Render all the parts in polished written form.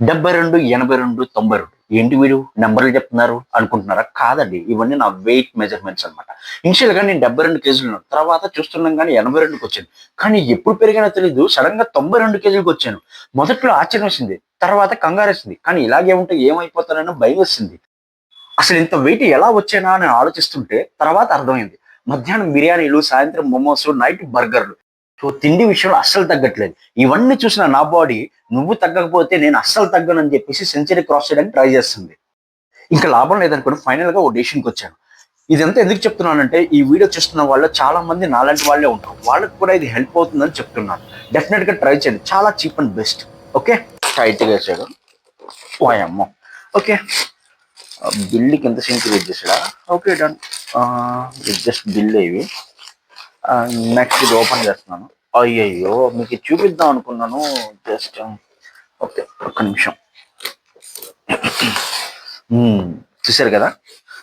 72, 82, 92 ఏంటి వీడు నెంబర్లు చెప్తున్నారు అనుకుంటున్నారా? కాదండి. ఇవన్నీ నా వెయిట్ మెజర్మెంట్స్ అనమాట. ఇనిషియల్‌గా నేను 72 కేజీలు ఉన్నాను. తర్వాత చూస్తున్నాం గానీ 82కి వచ్చాను. కానీ ఎప్పుడు పెరిగానో తెలీదు. సడెన్‌గా 92 కేజీలకి వచ్చాను. మొదట్లో ఆశ్చర్యం వేసింది. తర్వాత కంగారేసింది. కానీ ఇలాగే ఉంటే ఏమైపోతానని భయమేసింది. అసలు ఇంత వెయిట్ ఎలా వచ్చానా అని ఆలోచిస్తుంటే తర్వాత అర్థమైంది. మధ్యాహ్నం బిర్యానీలు, సాయంత్రం మోమోస్, నైట్ బర్గర్‌లు. సో, తిండి విషయంలో అస్సలు తగ్గట్లేదు. ఇవన్నీ చూసిన నా బాడీ నువ్వు తగ్గకపోతే నేను అస్సలు తగ్గనని చెప్పేసి సెంచరీ క్రాస్ చేయడానికి ట్రై చేస్తుంది. ఇంకా లాభం లేదనుకోని ఫైనల్‌గా ఓ డెసిషన్‌కొచ్చాను. ఇదంతా ఎందుకు చెప్తున్నానంటే ఈ వీడియో చూస్తున్న వాళ్ళు చాలా మంది నాలాంటి వాళ్ళే ఉంటారు. వాళ్ళకి కూడా ఇది హెల్ప్ అవుతుందని చెప్తున్నాను. డెఫినిట్‌గా ట్రై చేయండి. చాలా చీప్ అండ్ బెస్ట్. ఓకే. టైట్‌గా ఏసాడు. ఓయమ్మో! ఓకే. బిల్లుకి ఎంత సింక్ రీడ్ చేసాడా? Okay done. జస్ట్ బిల్ ఇవి. నెక్స్ట్ ఇది ఓపెన్ చేస్తున్నాను. అయ్యయ్యో! మీకు ఇది చూపిద్దాం అనుకున్నాను. Just okay. ఒక్క నిమిషం. చూసారు కదా!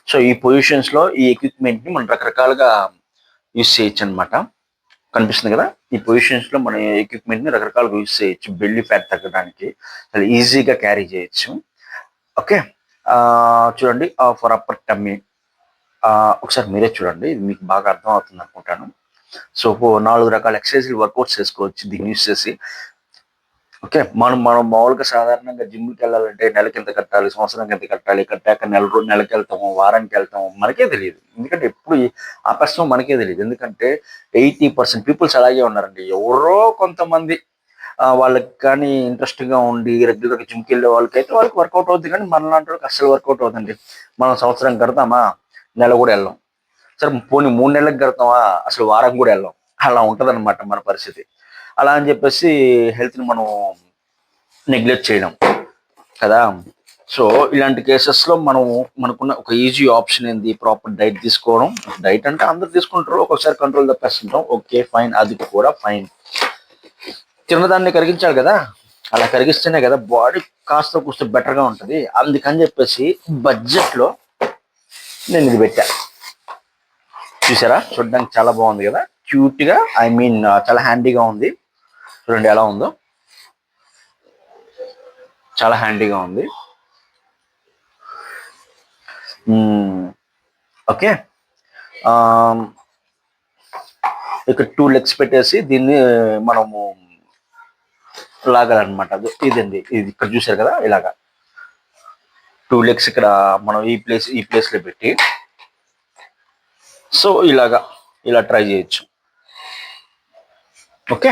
సో, ఈ పొజిషన్స్‌లో ఈ ఎక్విప్‌మెంట్‌ని మనం రకరకాలుగా యూజ్ చేయొచ్చనమాట. కనిపిస్తుంది కదా! ఈ పొజిషన్స్‌లో మన ఎక్విప్‌మెంట్‌ని రకరకాలుగా యూజ్ చేయొచ్చు. బెల్లీ ఫ్యాట్ తగ్గడానికి చాలా ఈజీగా క్యారీ చేయొచ్చు. ఓకే. చూడండి ఫర్ అప్పర్ టమ్మీ. ఒకసారి మీరే చూడండి. ఇది మీకు బాగా అర్థం అవుతుంది అనుకుంటాను. సో, 4 రకాల ఎక్సర్‌సైజ్‌లు వర్కౌట్స్ చేసుకోవచ్చు దీన్ని యూజ్ చేసి. ఓకే. మనం మనం మామూలుగా సాధారణంగా జిమ్‌కెళ్ళాలంటే నెలకింత కట్టాలి, సంవత్సరానికి ఇంత కట్టాలి, కట్టాక నెలకెళ్తాము, వారానికెళ్తాము. మనకే తెలీదు. ఎందుకంటే ఎప్పుడు ఆపేస్తామో మనకే తెలీదు. ఎందుకంటే 80% పీపుల్స్ అలాగే ఉన్నారండి. ఎవరో కొంతమంది వాళ్ళకి కానీ ఇంట్రెస్ట్‌గా ఉండి రెగ్యులర్‌గా జిమ్‌కెళ్ళే వాళ్ళకైతే వాళ్ళకి వర్కౌట్ అవుద్ది కానీ మనలాంటి వాళ్ళకి అస్సలు వర్కౌట్ అవ్వదండి. మనం సంవత్సరం కడతామా, నెల కూడా ఎళ్ళం. సరే పోనీ 3 నెలలకి కడతామా, అసలు వారం కూడా ఎళ్ళం. అలా ఉంటదనమాట మన పరిస్థితి. అలా అని చెప్పేసి హెల్త్‌ని మనం నెగ్లెక్ట్ చేయడం కదా! సో, ఇలాంటి కేసెస్‌లో మనం మనకున్న ఒక ఈజీ ఆప్షన్ ఏంది? ప్రాపర్ డైట్ తీసుకోవడం. డైట్ అంటే అందరూ తీసుకుంటారు. ఒక్కొక్కసారి కంట్రోల్ తప్పేస్తుంటాం. ఓకే. ఫైన్. అది కూడా ఫైన్. తిన్నదాన్ని కరిగించాలి కదా! అలా కరిగిస్తేనే కదా బాడీ కాస్తో కూస్తో బెటర్‌గా ఉంటది. అందుకని చెప్పేసి బడ్జెట్‌లో నేను ఇది పెట్టా. చూసారా? చూడడానికి చాలా బాగుంది కదా! క్యూట్‌గా ఐ మీన్ చాలా హ్యాండీగా ఉంది. చూడండి ఎలా ఉందో. చాలా హ్యాండీగా ఉంది. ఓకే. ఇక్కడ 2 లెగ్స్ పెట్టేసి దీన్ని మనము లాగాలన్నమాట. ఇదండి. ఇది ఇక్కడ చూసారు కదా! ఇలాగా 2 లెగ్స్ ఇక్కడ మనం ఈ ప్లేస్‌లో పెట్టి సో, ఇలా ట్రై చేయొచ్చు. ఓకే.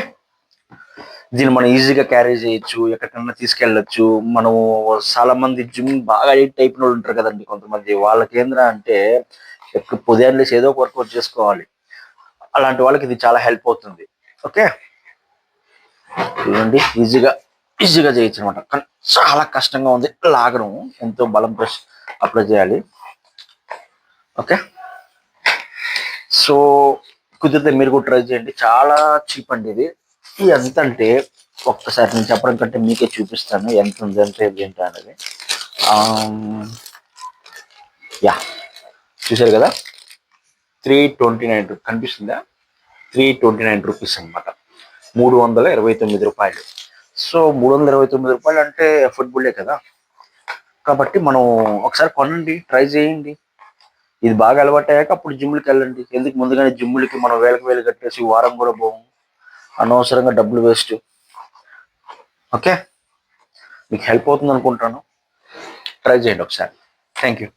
దీన్ని మనం ఈజీగా క్యారీ చేయొచ్చు. ఎక్కడికన్నా తీసుకెళ్ళొచ్చు. మనము చాలా మంది జిమ్ బాగా అడిక్ట్ అయిపోయినోళ్ళు ఉంటారు కదండీ కొంతమంది. వాళ్ళకేందిరా అంటే ఉదయాన్నే లేసి ఏదో ఒక వర్కౌట్ చేసుకోవాలి. అలాంటి వాళ్ళకి ఇది చాలా హెల్ప్ అవుతుంది. ఓకే. చూడండి ఈజీగా చేయొచ్చనమాట. కానీ చాలా కష్టంగా ఉంది లాగడం. ఎంతో బలం అప్లై చేయాలి. ఓకే. సో, కుదిరితే మీరు కూడా ట్రై చేయండి. చాలా చీప్ అండి ఇది. ఎంతంటే ఒక్కసారి నేను చెప్పడం కంటే మీకే చూపిస్తాను ఎంతుంది, ఎంత ఏంటి అనేది. యాహ్! చూసారు కదా! 329 కనిపిస్తుందా? 329 రూపీస్ అనమాట. రూ. 329. సో, రూ. 329 అంటే అఫోర్డబులే కదా! కాబట్టి మనం ఒకసారి కొనండి. ట్రై చేయండి. ఇది బాగా అలవాటయ్యాక అప్పుడు జిమ్‌లకెళ్ళండి. ఎందుకు ముందుగానే జిమ్‌లకి మనం వేలకు వేలు కట్టేసి వారం కూడా పోము. అనవసరంగా డబ్బులు వేస్ట్. ఓకే. మీకు హెల్ప్ అవుతుంది అనుకుంటాను. ట్రై చేయండి ఒకసారి. Thank you.